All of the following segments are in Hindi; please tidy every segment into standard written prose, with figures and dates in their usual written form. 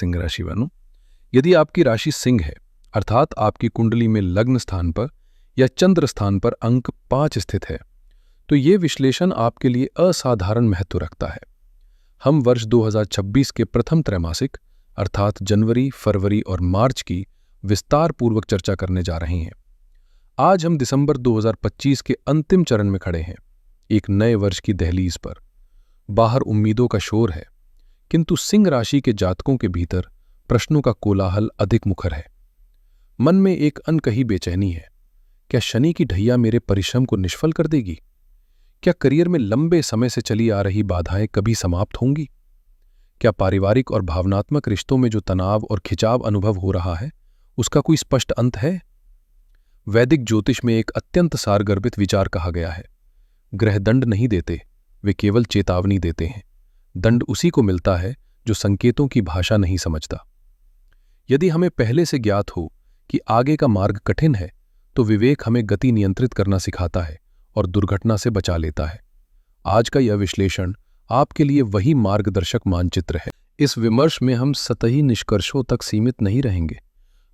सिंह राशि वालों, यदि आपकी राशि सिंह है अर्थात आपकी कुंडली में लग्न स्थान पर या चंद्र स्थान पर अंक 5 स्थित है, तो ये विश्लेषण आपके लिए असाधारण महत्व रखता है। हम वर्ष 2026 के प्रथम त्रैमासिक अर्थात जनवरी, फरवरी और मार्च की विस्तार पूर्वक चर्चा करने जा रहे हैं। आज हम दिसंबर 2025 के अंतिम चरण में खड़े हैं, एक नए वर्ष की दहलीज पर। बाहर उम्मीदों का शोर है, किंतु सिंह राशि के जातकों के भीतर प्रश्नों का कोलाहल अधिक मुखर है। मन में एक अनकही बेचैनी है। क्या शनि की ढैया मेरे परिश्रम को निष्फल कर देगी? क्या करियर में लंबे समय से चली आ रही बाधाएं कभी समाप्त होंगी? क्या पारिवारिक और भावनात्मक रिश्तों में जो तनाव और खिंचाव अनुभव हो रहा है, उसका कोई स्पष्ट अंत है? वैदिक ज्योतिष में एक अत्यंत सारगर्भित विचार कहा गया है, ग्रह दंड नहीं देते, वे केवल चेतावनी देते हैं। दंड उसी को मिलता है जो संकेतों की भाषा नहीं समझता। यदि हमें पहले से ज्ञात हो कि आगे का मार्ग कठिन है, तो विवेक हमें गति नियंत्रित करना सिखाता है और दुर्घटना से बचा लेता है। आज का यह विश्लेषण आपके लिए वही मार्गदर्शक मानचित्र है। इस विमर्श में हम सतही निष्कर्षों तक सीमित नहीं रहेंगे।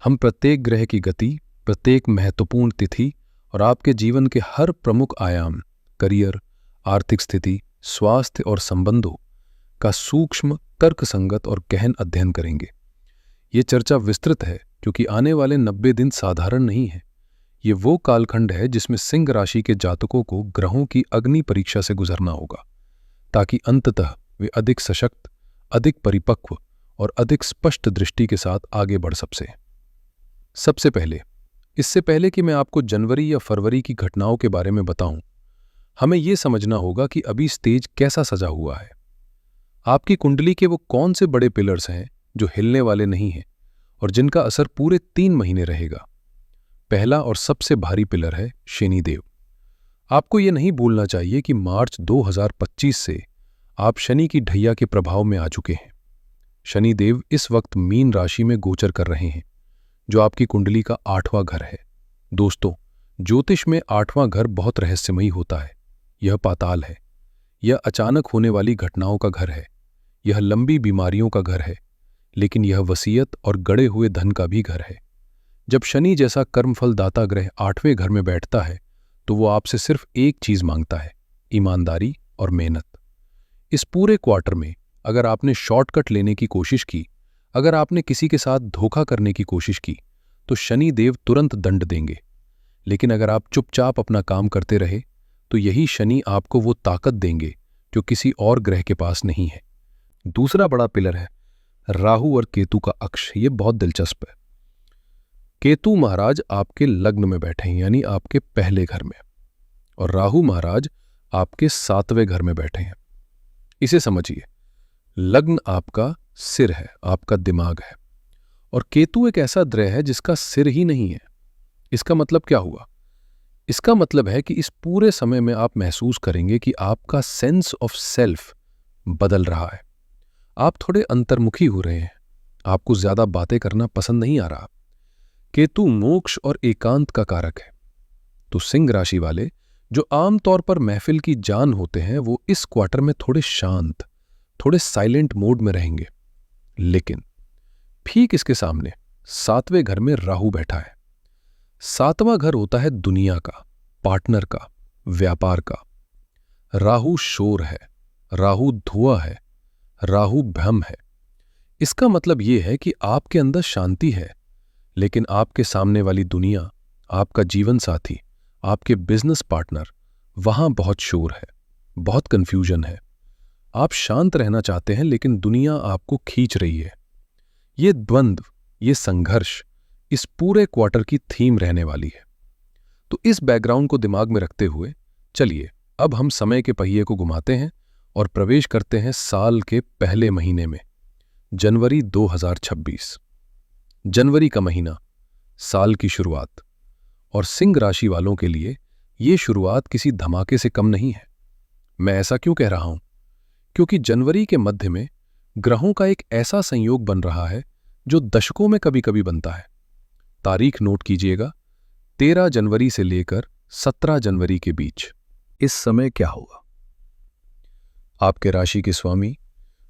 हम प्रत्येक ग्रह की गति, प्रत्येक महत्वपूर्ण तिथि और आपके जीवन के हर प्रमुख आयाम, करियर, आर्थिक स्थिति, स्वास्थ्य और संबंधों का सूक्ष्म, तर्कसंगत और गहन अध्ययन करेंगे। ये चर्चा विस्तृत है क्योंकि आने वाले 90 दिन साधारण नहीं है। ये वो कालखंड है जिसमें सिंह राशि के जातकों को ग्रहों की अग्नि परीक्षा से गुजरना होगा, ताकि अंततः वे अधिक सशक्त, अधिक परिपक्व और अधिक स्पष्ट दृष्टि के साथ आगे बढ़ सकें। सबसे पहले, इससे पहले कि मैं आपको जनवरी या फरवरी की घटनाओं के बारे में बताऊं, हमें यह समझना होगा कि अभी स्टेज कैसा सजा हुआ है। आपकी कुंडली के वो कौन से बड़े पिलर्स हैं जो हिलने वाले नहीं हैं और जिनका असर पूरे 3 महीने रहेगा। पहला और सबसे भारी पिलर है शनिदेव। आपको यह नहीं भूलना चाहिए कि मार्च 2025 से आप शनि की ढैया के प्रभाव में आ चुके हैं। शनिदेव इस वक्त मीन राशि में गोचर कर रहे हैं, जो आपकी कुंडली का 8वां घर है। दोस्तों, ज्योतिष में 8वां घर बहुत रहस्यमयी होता है। यह पाताल है, यह अचानक होने वाली घटनाओं का घर है, यह लंबी बीमारियों का घर है, लेकिन यह वसीयत और गड़े हुए धन का भी घर है। जब शनि जैसा कर्मफलदाता ग्रह 8वें घर में बैठता है, तो वो आपसे सिर्फ एक चीज मांगता है, ईमानदारी और मेहनत। इस पूरे क्वार्टर में अगर आपने शॉर्टकट लेने की कोशिश की, अगर आपने किसी के साथ धोखा करने की कोशिश की, तो शनि देव तुरंत दंड देंगे। लेकिन अगर आप चुपचाप अपना काम करते रहे, तो यही शनि आपको वो ताकत देंगे जो किसी और ग्रह के पास नहीं है। दूसरा बड़ा पिलर है राहु और केतु का अक्ष। ये बहुत दिलचस्प है। केतु महाराज आपके लग्न में बैठे हैं, यानी आपके पहले घर में, और राहु महाराज आपके 7वें घर में बैठे हैं। इसे समझिए, लग्न आपका सिर है, आपका दिमाग है, और केतु एक ऐसा ग्रह है जिसका सिर ही नहीं है। इसका मतलब क्या हुआ? इसका मतलब है कि इस पूरे समय में आप महसूस करेंगे कि आपका सेंस ऑफ सेल्फ बदल रहा है। आप थोड़े अंतर्मुखी हो रहे हैं, आपको ज्यादा बातें करना पसंद नहीं आ रहा। केतु मोक्ष और एकांत का कारक है। तो सिंह राशि वाले जो आमतौर पर महफिल की जान होते हैं, वो इस क्वार्टर में थोड़े शांत, थोड़े साइलेंट मोड में रहेंगे। लेकिन ठीक इसके सामने 7वें घर में राहु बैठा है। 7वां घर होता है दुनिया का, पार्टनर का, व्यापार का। राहु शोर है, राहु धुआं है, राहु भ्रम है। इसका मतलब यह है कि आपके अंदर शांति है, लेकिन आपके सामने वाली दुनिया, आपका जीवन साथी, आपके बिजनेस पार्टनर, वहां बहुत शोर है, बहुत कंफ्यूजन है। आप शांत रहना चाहते हैं, लेकिन दुनिया आपको खींच रही है। ये द्वंद्व, ये संघर्ष इस पूरे क्वार्टर की थीम रहने वाली है। तो इस बैकग्राउंड को दिमाग में रखते हुए चलिए अब हम समय के पहिए को घुमाते हैं और प्रवेश करते हैं साल के पहले महीने में, जनवरी 2026। जनवरी का महीना, साल की शुरुआत, और सिंह राशि वालों के लिए ये शुरुआत किसी धमाके से कम नहीं है। मैं ऐसा क्यों कह रहा हूं? क्योंकि जनवरी के मध्य में ग्रहों का एक ऐसा संयोग बन रहा है जो दशकों में कभी कभी बनता है। तारीख नोट कीजिएगा, 13 जनवरी से लेकर 17 जनवरी के बीच। इस समय क्या होगा? आपके राशि के स्वामी,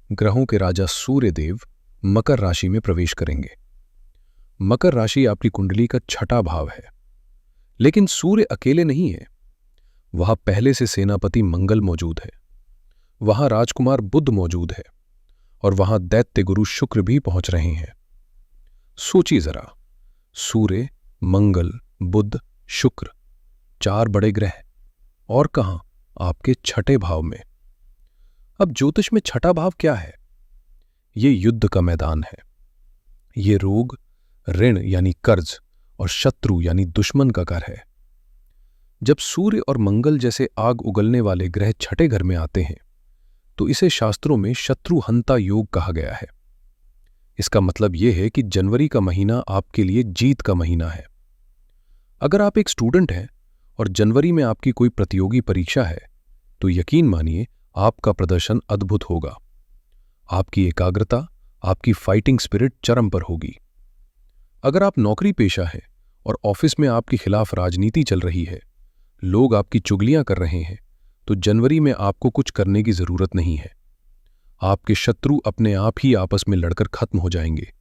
ग्रहों के राजा सूर्य देव मकर राशि में प्रवेश करेंगे। मकर राशि आपकी कुंडली का छठा भाव है, लेकिन सूर्य अकेले नहीं है। वहां पहले से सेनापति मंगल मौजूद है, वहां राजकुमार बुध मौजूद है और वहां दैत्य गुरु शुक्र भी पहुंच रहे हैं। सोचिए जरा, सूर्य, मंगल, बुध, शुक्र, चार बड़े ग्रह, और कहां, आपके छठे भाव में। अब ज्योतिष में छठा भाव क्या है? ये युद्ध का मैदान है। ये रोग, ऋण यानी कर्ज और शत्रु यानी दुश्मन का घर है। जब सूर्य और मंगल जैसे आग उगलने वाले ग्रह छठे घर में आते हैं तो इसे शास्त्रों में शत्रु हंता योग कहा गया है। इसका मतलब यह है कि जनवरी का महीना आपके लिए जीत का महीना है। अगर आप एक स्टूडेंट हैं और जनवरी में आपकी कोई प्रतियोगी परीक्षा है तो यकीन मानिए आपका प्रदर्शन अद्भुत होगा। आपकी एकाग्रता, आपकी फाइटिंग स्पिरिट चरम पर होगी। अगर आप नौकरी पेशा है और ऑफिस में आपके खिलाफ राजनीति चल रही है, लोग आपकी चुगलियां कर रहे हैं, तो जनवरी में आपको कुछ करने की जरूरत नहीं है। आपके शत्रु अपने आप ही आपस में लड़कर खत्म हो जाएंगे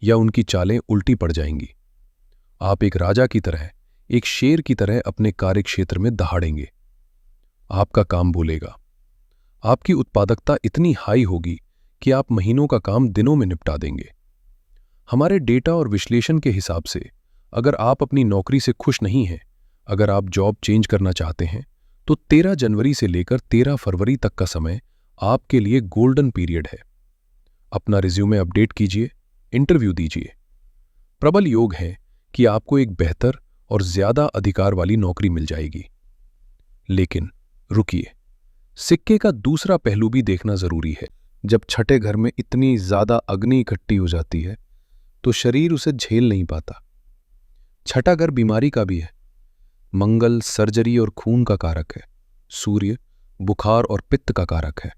या उनकी चालें उल्टी पड़ जाएंगी। आप एक राजा की तरह, एक शेर की तरह अपने कार्यक्षेत्र में दहाड़ेंगे। आपका काम बोलेगा। आपकी उत्पादकता इतनी हाई होगी कि आप महीनों का काम दिनों में निपटा देंगे। हमारे डेटा और विश्लेषण के हिसाब से अगर आप अपनी नौकरी से खुश नहीं हैं, अगर आप जॉब चेंज करना चाहते हैं, तो 13 जनवरी से लेकर 13 फरवरी तक का समय आपके लिए गोल्डन पीरियड है। अपना रिज्यूमे अपडेट कीजिए, इंटरव्यू दीजिए। प्रबल योग है कि आपको एक बेहतर और ज्यादा अधिकार वाली नौकरी मिल जाएगी। लेकिन रुकिए, सिक्के का दूसरा पहलू भी देखना जरूरी है। जब छठे घर में इतनी ज्यादा अग्नि इकट्ठी हो जाती है तो शरीर उसे झेल नहीं पाता। छठा घर बीमारी का भी है। मंगल सर्जरी और खून का कारक है। सूर्य बुखार और पित्त का कारक है।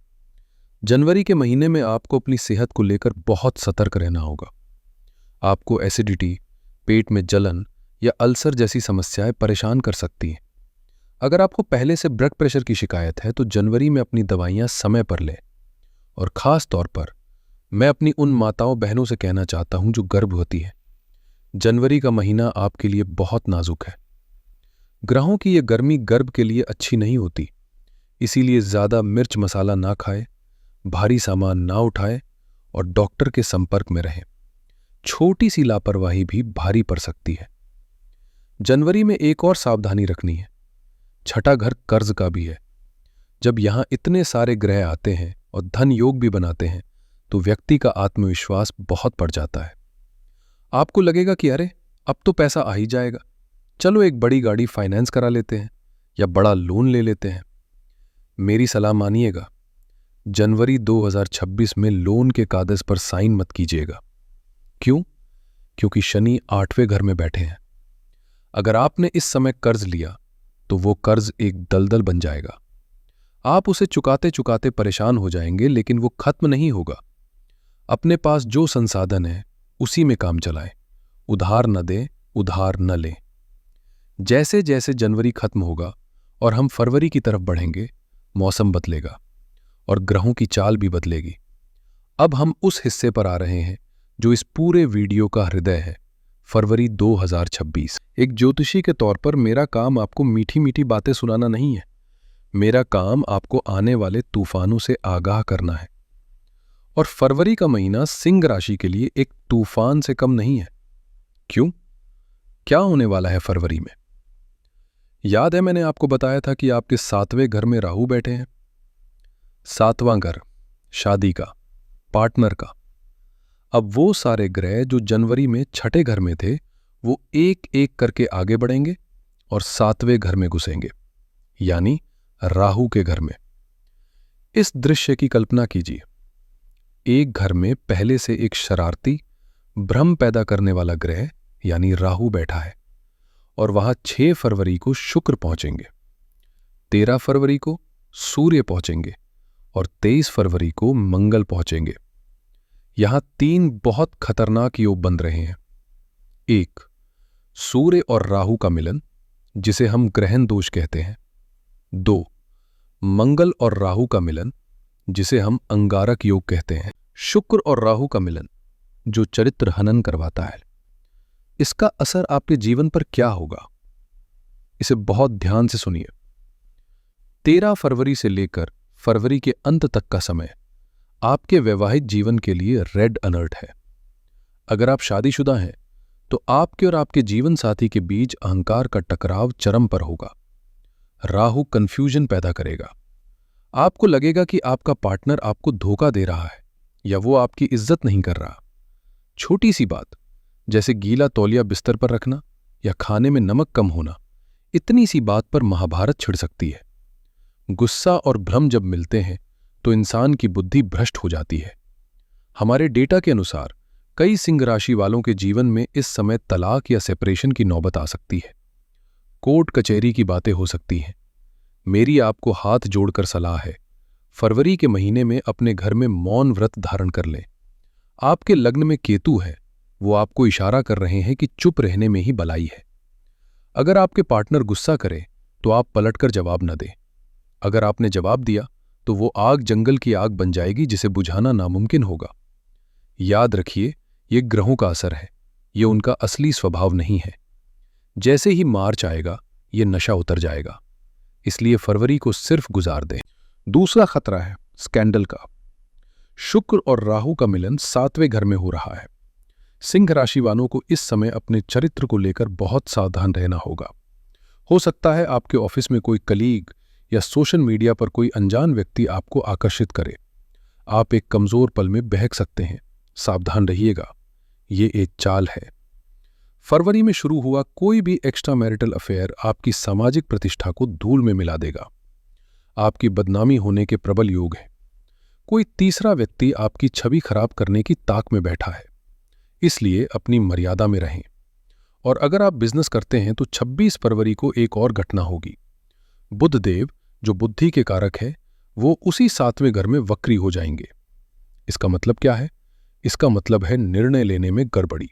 जनवरी के महीने में आपको अपनी सेहत को लेकर बहुत सतर्क रहना होगा। आपको एसिडिटी, पेट में जलन या अल्सर जैसी समस्याएं परेशान कर सकती हैं। अगर आपको पहले से ब्लड प्रेशर की शिकायत है तो जनवरी में अपनी दवाइयां समय पर लें। और खास तौर पर मैं अपनी उन माताओं बहनों से कहना चाहता हूं जो गर्भवती हैं, जनवरी का महीना आपके लिए बहुत नाजुक है। ग्रहों की यह गर्मी गर्भ के लिए अच्छी नहीं होती, इसीलिए ज्यादा मिर्च मसाला ना खाए, भारी सामान ना उठाए और डॉक्टर के संपर्क में रहें। छोटी सी लापरवाही भी भारी पड़ सकती है। जनवरी में एक और सावधानी रखनी है। छठा घर कर्ज का भी है। जब यहां इतने सारे ग्रह आते हैं और धन योग भी बनाते हैं तो व्यक्ति का आत्मविश्वास बहुत बढ़ जाता है। आपको लगेगा कि अरे अब तो पैसा आ ही जाएगा, चलो एक बड़ी गाड़ी फाइनेंस करा लेते हैं या बड़ा लोन ले लेते हैं। मेरी सलाह मानिएगा, जनवरी 2026 में लोन के कागज पर साइन मत कीजिएगा। क्यों? क्योंकि शनि 8वें घर में बैठे हैं। अगर आपने इस समय कर्ज लिया तो वो कर्ज एक दलदल बन जाएगा। आप उसे चुकाते चुकाते परेशान हो जाएंगे, लेकिन वो खत्म नहीं होगा। अपने पास जो संसाधन है उसी में काम चलाएं। उधार न दें, उधार न लें। जैसे जैसे जनवरी खत्म होगा और हम फरवरी की तरफ बढ़ेंगे, मौसम बदलेगा और ग्रहों की चाल भी बदलेगी। अब हम उस हिस्से पर आ रहे हैं जो इस पूरे वीडियो का हृदय है, फरवरी 2026। एक ज्योतिषी के तौर पर मेरा काम आपको मीठी मीठी बातें सुनाना नहीं है। मेरा काम आपको आने वाले तूफानों से आगाह करना है। और फरवरी का महीना सिंह राशि के लिए एक तूफान से कम नहीं है। क्यों? क्या होने वाला है फरवरी में? याद है मैंने आपको बताया था कि आपके 7वें घर में राहु बैठे हैं। 7वां घर शादी का, पार्टनर का। अब वो सारे ग्रह जो जनवरी में छठे घर में थे वो एक एक करके आगे बढ़ेंगे और 7वें घर में घुसेंगे, यानी राहु के घर में। इस दृश्य की कल्पना कीजिए। एक घर में पहले से एक शरारती, भ्रम पैदा करने वाला ग्रह यानी राहु बैठा है और वहां 6 फरवरी को शुक्र पहुंचेंगे, 13 फरवरी को सूर्य पहुंचेंगे और 23 फरवरी को मंगल पहुंचेंगे। यहां 3 बहुत खतरनाक योग बन रहे हैं। 1, सूर्य और राहु का मिलन, जिसे हम ग्रहण दोष कहते हैं। 2, मंगल और राहु का मिलन, जिसे हम अंगारक योग कहते हैं। शुक्र और राहु का मिलन, जो चरित्र हनन करवाता है। इसका असर आपके जीवन पर क्या होगा, इसे बहुत ध्यान से सुनिए। 13 फरवरी से लेकर फरवरी के अंत तक का समय आपके वैवाहिक जीवन के लिए रेड अलर्ट है। अगर आप शादीशुदा हैं तो आपके और आपके जीवन साथी के बीच अहंकार का टकराव चरम पर होगा। राहु कंफ्यूजन पैदा करेगा। आपको लगेगा कि आपका पार्टनर आपको धोखा दे रहा है या वो आपकी इज्जत नहीं कर रहा। छोटी सी बात जैसे गीला तौलिया बिस्तर पर रखना या खाने में नमक कम होना, इतनी सी बात पर महाभारत छिड़ सकती है। गुस्सा और भ्रम जब मिलते हैं तो इंसान की बुद्धि भ्रष्ट हो जाती है। हमारे डेटा के अनुसार कई सिंह राशि वालों के जीवन में इस समय तलाक या सेपरेशन की नौबत आ सकती है। कोर्ट कचहरी की बातें हो सकती हैं। मेरी आपको हाथ जोड़कर सलाह है, फरवरी के महीने में अपने घर में मौन व्रत धारण कर लें। आपके लग्न में केतु है, वो आपको इशारा कर रहे हैं कि चुप रहने में ही भलाई है। अगर आपके पार्टनर गुस्सा करे तो आप पलटकर जवाब न दें। अगर आपने जवाब दिया तो वो आग जंगल की आग बन जाएगी जिसे बुझाना नामुमकिन होगा। याद रखिए, ये ग्रहों का असर है, ये उनका असली स्वभाव नहीं है। जैसे ही मार्च आएगा ये नशा उतर जाएगा, इसलिए फरवरी को सिर्फ गुजार दें। दूसरा खतरा है स्कैंडल का। शुक्र और राहु का मिलन 7वें घर में हो रहा है। सिंह राशि वालों को इस समय अपने चरित्र को लेकर बहुत सावधान रहना होगा। हो सकता है आपके ऑफिस में कोई कलीग या सोशल मीडिया पर कोई अनजान व्यक्ति आपको आकर्षित करे। आप एक कमजोर पल में बहक सकते हैं, सावधान रहिएगा, ये एक चाल है। फरवरी में शुरू हुआ कोई भी एक्स्ट्रा मैरिटल अफेयर आपकी सामाजिक प्रतिष्ठा को धूल में मिला देगा। आपकी बदनामी होने के प्रबल योग हैं। कोई तीसरा व्यक्ति आपकी छवि खराब करने की ताक में बैठा है, इसलिए अपनी मर्यादा में रहें। और अगर आप बिजनेस करते हैं तो 26 फरवरी को एक और घटना होगी। बुध देव, जो बुद्धि के कारक है, वो उसी 7वें घर में वक्री हो जाएंगे। इसका मतलब क्या है? इसका मतलब है निर्णय लेने में गड़बड़ी।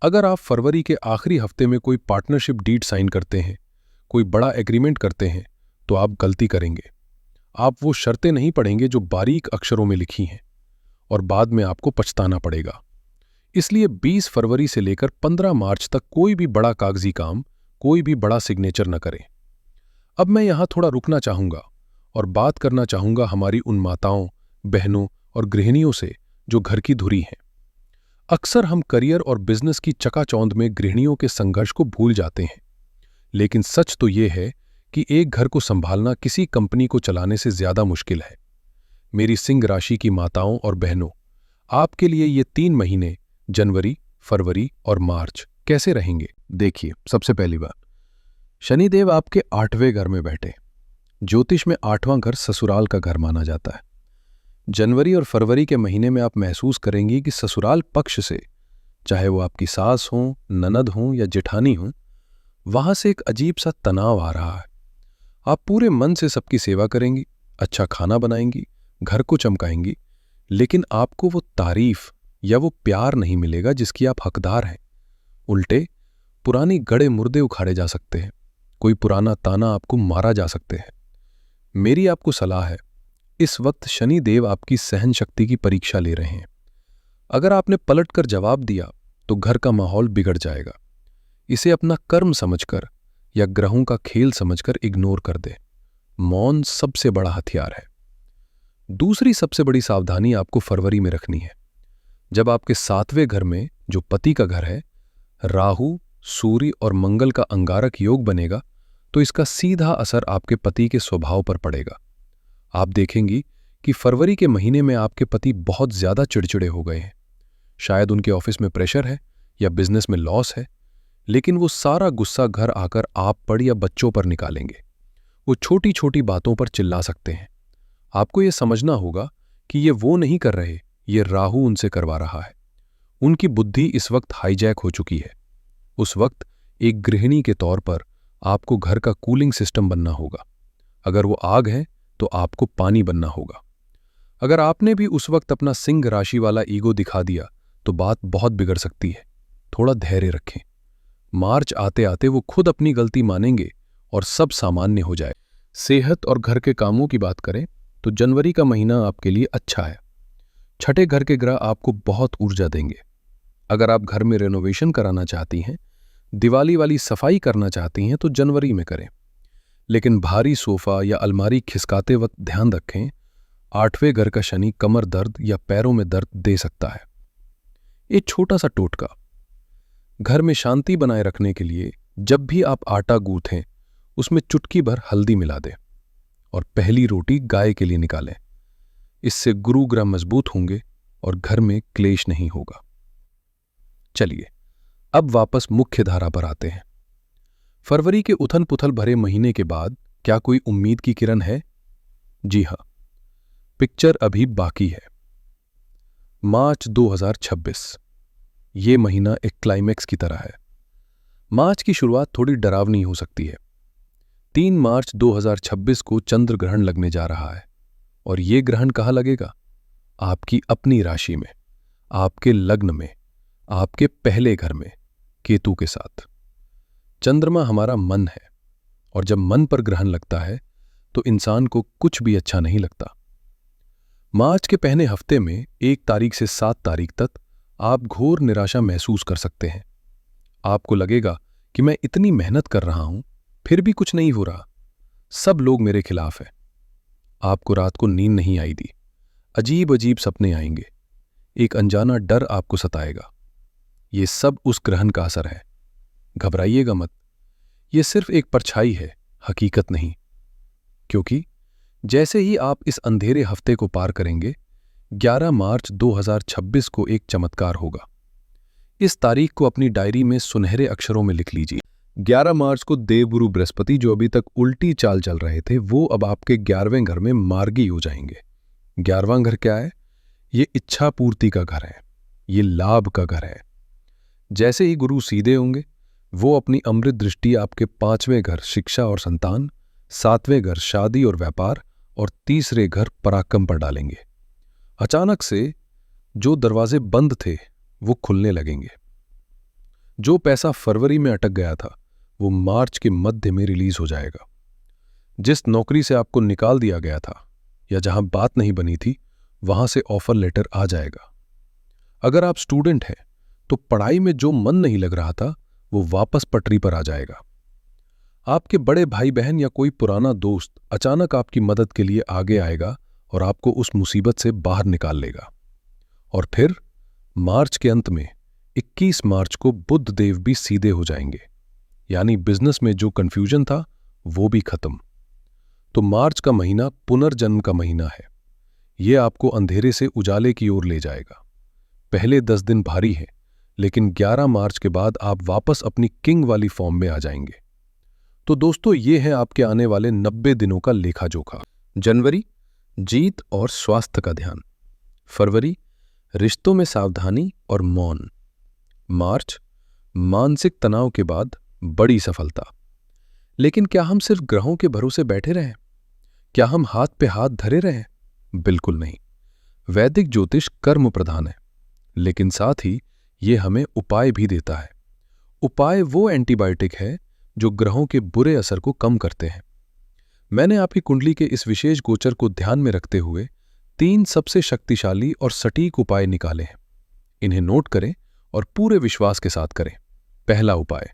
अगर आप फरवरी के आखिरी हफ्ते में कोई पार्टनरशिप डीड साइन करते हैं, कोई बड़ा एग्रीमेंट करते हैं, तो आप गलती करेंगे। आप वो शर्तें नहीं पढ़ेंगे जो बारीक अक्षरों में लिखी हैं और बाद में आपको पछताना पड़ेगा। इसलिए 20 फरवरी से लेकर 15 मार्च तक कोई भी बड़ा कागजी काम, कोई भी बड़ा सिग्नेचर न करें। अब मैं यहां थोड़ा रुकना चाहूंगा और बात करना चाहूंगा हमारी उन माताओं, बहनों और गृहिणियों से जो घर की धुरी हैं। अक्सर हम करियर और बिजनेस की चकाचौंध में गृहिणियों के संघर्ष को भूल जाते हैं, लेकिन सच तो यह है कि एक घर को संभालना किसी कंपनी को चलाने से ज्यादा मुश्किल है। मेरी सिंह राशि की माताओं और बहनों, आपके लिए ये 3 महीने जनवरी, फरवरी और मार्च कैसे रहेंगे? देखिए, सबसे पहली बात, शनिदेव आपके 8वें घर में बैठे। ज्योतिष में 8वां घर ससुराल का घर माना जाता है। जनवरी और फरवरी के महीने में आप महसूस करेंगी कि ससुराल पक्ष से, चाहे वो आपकी सास हो, ननद हो या जेठानी हो, वहां से एक अजीब सा तनाव आ रहा है। आप पूरे मन से सबकी सेवा करेंगी, अच्छा खाना बनाएंगी, घर को चमकाएंगी, लेकिन आपको वो तारीफ या वो प्यार नहीं मिलेगा जिसकी आप हकदार हैं। उल्टे पुरानी गड़े मुर्दे उखाड़े जा सकते हैं, कोई पुराना ताना आपको मारा जा सकते हैं। मेरी आपको सलाह है, इस वक्त शनि देव आपकी सहन शक्ति की परीक्षा ले रहे हैं। अगर आपने पलटकर जवाब दिया तो घर का माहौल बिगड़ जाएगा। इसे अपना कर्म समझकर या ग्रहों का खेल समझकर इग्नोर कर दे। मौन सबसे बड़ा हथियार है। दूसरी सबसे बड़ी सावधानी आपको फरवरी में रखनी है। जब आपके 7वें घर में, जो पति का घर है, राहु, सूर्य और मंगल का अंगारक योग बनेगा, तो इसका सीधा असर आपके पति के स्वभाव पर पड़ेगा। आप देखेंगी कि फरवरी के महीने में आपके पति बहुत ज्यादा चिड़चिड़े हो गए हैं। शायद उनके ऑफिस में प्रेशर है या बिजनेस में लॉस है, लेकिन वो सारा गुस्सा घर आकर आप पर या बच्चों पर निकालेंगे। वो छोटी छोटी बातों पर चिल्ला सकते हैं। आपको ये समझना होगा कि ये वो नहीं कर रहे, ये राहु उनसे करवा रहा है। उनकी बुद्धि इस वक्त हाईजैक हो चुकी है। उस वक्त एक गृहिणी के तौर पर आपको घर का कूलिंग सिस्टम बनना होगा। अगर वो आग है तो आपको पानी बनना होगा। अगर आपने भी उस वक्त अपना सिंह राशि वाला ईगो दिखा दिया तो बात बहुत बिगड़ सकती है। थोड़ा धैर्य रखें। मार्च आते आते वो खुद अपनी गलती मानेंगे और सब सामान्य हो जाए। सेहत और घर के कामों की बात करें तो जनवरी का महीना आपके लिए अच्छा है। छठे घर के ग्रह आपको बहुत ऊर्जा देंगे। अगर आप घर में रेनोवेशन कराना चाहती हैं, दिवाली वाली सफाई करना चाहती हैं तो जनवरी में करें। लेकिन भारी सोफा या अलमारी खिसकाते वक्त ध्यान रखें, आठवें घर का शनि कमर दर्द या पैरों में दर्द दे सकता है। एक छोटा सा टोटका, घर में शांति बनाए रखने के लिए जब भी आप आटा गूंथें उसमें चुटकी भर हल्दी मिला दें और पहली रोटी गाय के लिए निकालें। इससे गुरु ग्रह मजबूत होंगे और घर में क्लेश नहीं होगा। चलिए अब वापस मुख्य धारा पर आते हैं। फरवरी के उथल पुथल भरे महीने के बाद क्या कोई उम्मीद की किरण है? जी हां, पिक्चर अभी बाकी है। मार्च 2026, ये महीना एक क्लाइमैक्स की तरह है। मार्च की शुरुआत थोड़ी डरावनी हो सकती है। 3 मार्च 2026 को चंद्र ग्रहण लगने जा रहा है और ये ग्रहण कहाँ लगेगा? आपकी अपनी राशि में, आपके लग्न में, आपके पहले घर में, केतु के साथ। चंद्रमा हमारा मन है और जब मन पर ग्रहण लगता है तो इंसान को कुछ भी अच्छा नहीं लगता। मार्च के पहले हफ्ते में 1 तारीख से 7 तारीख तक आप घोर निराशा महसूस कर सकते हैं। आपको लगेगा कि मैं इतनी मेहनत कर रहा हूं फिर भी कुछ नहीं हो रहा, सब लोग मेरे खिलाफ हैं। आपको रात को नींद नहीं आई थी, अजीब अजीब सपने आएंगे, एक अनजाना डर आपको सताएगा। ये सब उस ग्रहण का असर है। घबराइएगा मत, ये सिर्फ एक परछाई है, हकीकत नहीं। क्योंकि जैसे ही आप इस अंधेरे हफ्ते को पार करेंगे, 11 मार्च 2026 को एक चमत्कार होगा। इस तारीख को अपनी डायरी में सुनहरे अक्षरों में लिख लीजिए। 11 मार्च को देवगुरु बृहस्पति, जो अभी तक उल्टी चाल चल रहे थे, वो अब आपके 11वें घर में मार्गी हो जाएंगे। 11वां घर क्या है? ये इच्छा पूर्ति का घर है, ये लाभ का घर है। जैसे ही गुरु सीधे होंगे, वो अपनी अमृत दृष्टि आपके 5वें घर शिक्षा और संतान, 7वें घर शादी और व्यापार और तीसरे घर पराक्रम पर डालेंगे। अचानक से जो दरवाजे बंद थे वो खुलने लगेंगे। जो पैसा फरवरी में अटक गया था वो मार्च के मध्य में रिलीज हो जाएगा। जिस नौकरी से आपको निकाल दिया गया था या जहां बात नहीं बनी थी, वहां से ऑफर लेटर आ जाएगा। अगर आप स्टूडेंट हैं तो पढ़ाई में जो मन नहीं लग रहा था वो वापस पटरी पर आ जाएगा। आपके बड़े भाई बहन या कोई पुराना दोस्त अचानक आपकी मदद के लिए आगे आएगा और आपको उस मुसीबत से बाहर निकाल लेगा। और फिर मार्च के अंत में 21 मार्च को बुध देव भी सीधे हो जाएंगे, यानी बिजनेस में जो कंफ्यूजन था वो भी खत्म। तो मार्च का महीना पुनर्जन्म का महीना है। ये आपको अंधेरे से उजाले की ओर ले जाएगा। पहले 10 दिन भारी हैं, लेकिन 11 मार्च के बाद आप वापस अपनी किंग वाली फॉर्म में आ जाएंगे। तो दोस्तों, ये है आपके आने वाले 90 दिनों का लेखा जोखा। जनवरी, जीत और स्वास्थ्य का ध्यान। फरवरी, रिश्तों में सावधानी और मौन। मार्च, मानसिक तनाव के बाद बड़ी सफलता। लेकिन क्या हम सिर्फ ग्रहों के भरोसे बैठे रहें? क्या हम हाथ पे हाथ धरे रहें? बिल्कुल नहीं। वैदिक ज्योतिष कर्म प्रधान है, लेकिन साथ ही ये हमें उपाय भी देता है। उपाय वो एंटीबायोटिक है जो ग्रहों के बुरे असर को कम करते हैं। मैंने आपकी कुंडली के इस विशेष गोचर को ध्यान में रखते हुए 3 सबसे शक्तिशाली और सटीक उपाय निकाले हैं। इन्हें नोट करें और पूरे विश्वास के साथ करें। पहला उपाय,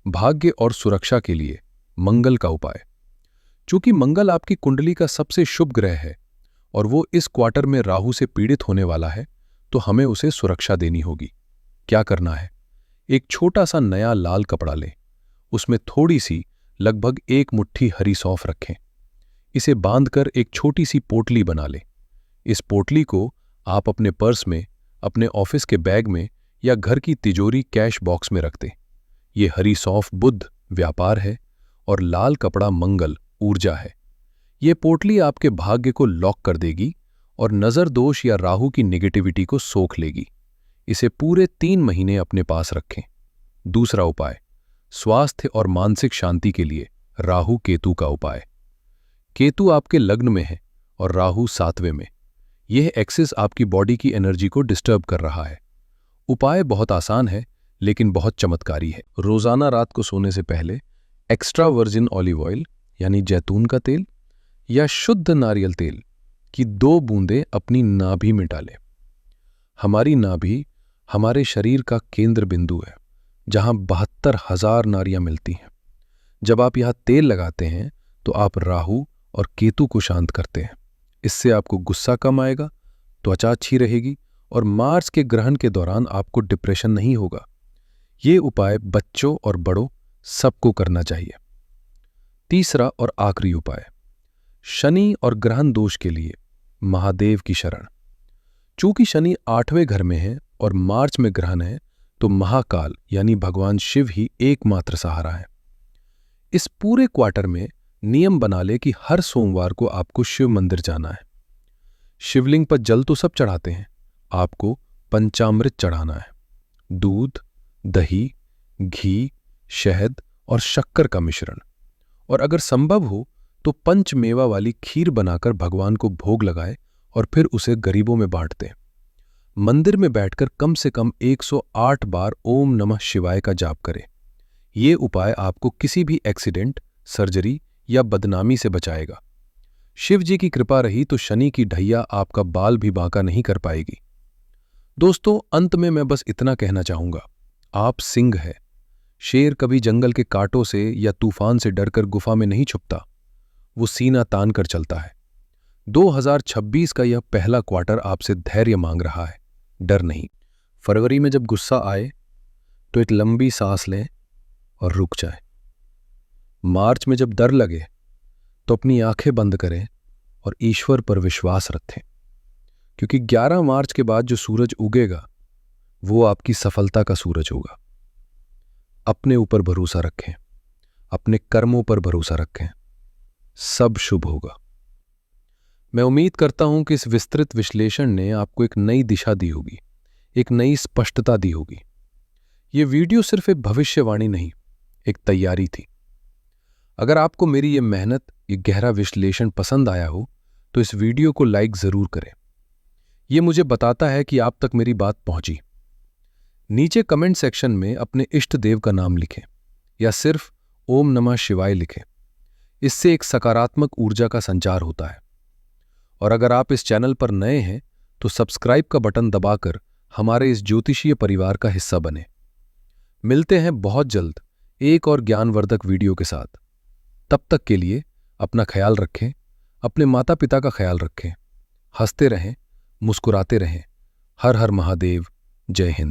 भाग्य और सुरक्षा के लिए मंगल का उपाय। चूंकि मंगल आपकी कुंडली का सबसे शुभ ग्रह है और वो इस क्वार्टर में राहु से पीड़ित होने वाला है, तो हमें उसे सुरक्षा देनी होगी। क्या करना है? एक छोटा सा नया लाल कपड़ा लें, उसमें थोड़ी सी लगभग 1 मुट्ठी हरी सौंफ रखें। इसे बांधकर एक छोटी सी पोटली बना लें। इस पोटली को आप अपने पर्स में, अपने ऑफिस के बैग में या घर की तिजोरी कैश बॉक्स में रख दें। ये हरी सौंफ बुध व्यापार है और लाल कपड़ा मंगल ऊर्जा है। ये पोटली आपके भाग्य को लॉक कर देगी और नजर दोष या राहु की नेगेटिविटी को सोख लेगी। इसे पूरे 3 महीने अपने पास रखें। दूसरा उपाय, स्वास्थ्य और मानसिक शांति के लिए राहु केतु का उपाय। केतु आपके लग्न में है और राहु 7वें में। यह एक्सिस आपकी बॉडी की एनर्जी को डिस्टर्ब कर रहा है। उपाय बहुत आसान है लेकिन बहुत चमत्कारी है। रोजाना रात को सोने से पहले एक्स्ट्रा वर्जिन ऑलिव ऑयल यानी जैतून का तेल या शुद्ध नारियल तेल की 2 बूंदें अपनी नाभि में डालें। हमारी नाभि हमारे शरीर का केंद्र बिंदु है, जहां 72,000 नाड़ियां मिलती हैं। जब आप यहां तेल लगाते हैं तो आप राहु और केतु को शांत करते हैं। इससे आपको गुस्सा कम आएगा, त्वचा अच्छी रहेगी और मार्स के ग्रहण के दौरान आपको डिप्रेशन नहीं होगा। ये उपाय बच्चों और बड़ों सबको करना चाहिए। तीसरा और आखिरी उपाय, शनि और ग्रहण दोष के लिए महादेव की शरण। चूंकि शनि 8वें घर में है और मार्च में ग्रहण है, तो महाकाल यानी भगवान शिव ही एकमात्र सहारा है। इस पूरे क्वार्टर में नियम बना ले कि हर सोमवार को आपको शिव मंदिर जाना है। शिवलिंग पर जल तो सब चढ़ाते हैं, आपको पंचामृत चढ़ाना है। दूध, दही, घी, शहद और शक्कर का मिश्रण, और अगर संभव हो तो पंचमेवा वाली खीर बनाकर भगवान को भोग लगाए और फिर उसे गरीबों में बांट दें। मंदिर में बैठकर कम से कम 108 बार ओम नमः शिवाय का जाप करें। ये उपाय आपको किसी भी एक्सीडेंट, सर्जरी या बदनामी से बचाएगा। शिव जी की कृपा रही तो शनि की ढैया आपका बाल भी बांका नहीं कर पाएगी। दोस्तों, अंत में मैं बस इतना कहना चाहूंगा, आप सिंह है। शेर कभी जंगल के कांटों से या तूफान से डरकर गुफा में नहीं छुपता, वो सीना तान कर चलता है। 2026 का यह पहला क्वार्टर आपसे धैर्य मांग रहा है, डर नहीं। फरवरी में जब गुस्सा आए तो एक लंबी सांस लें और रुक जाए। मार्च में जब डर लगे तो अपनी आंखें बंद करें और ईश्वर पर विश्वास रखें, क्योंकि 11 मार्च के बाद जो सूरज उगेगा वो आपकी सफलता का सूरज होगा। अपने ऊपर भरोसा रखें, अपने कर्मों पर भरोसा रखें, सब शुभ होगा। मैं उम्मीद करता हूं कि इस विस्तृत विश्लेषण ने आपको एक नई दिशा दी होगी, एक नई स्पष्टता दी होगी। ये वीडियो सिर्फ एक भविष्यवाणी नहीं, एक तैयारी थी। अगर आपको मेरी ये मेहनत, ये गहरा विश्लेषण पसंद आया हो तो इस वीडियो को लाइक जरूर करें। ये मुझे बताता है कि आप तक मेरी बात पहुंची। नीचे कमेंट सेक्शन में अपने इष्ट देव का नाम लिखें या सिर्फ ओम नमः शिवाय लिखें। इससे एक सकारात्मक ऊर्जा का संचार होता है। और अगर आप इस चैनल पर नए हैं तो सब्सक्राइब का बटन दबाकर हमारे इस ज्योतिषीय परिवार का हिस्सा बने। मिलते हैं बहुत जल्द एक और ज्ञानवर्धक वीडियो के साथ। तब तक के लिए अपना ख्याल रखें, अपने माता पिता का ख्याल रखें, हंसते रहें, मुस्कुराते रहें। हर हर महादेव, जय हिंद।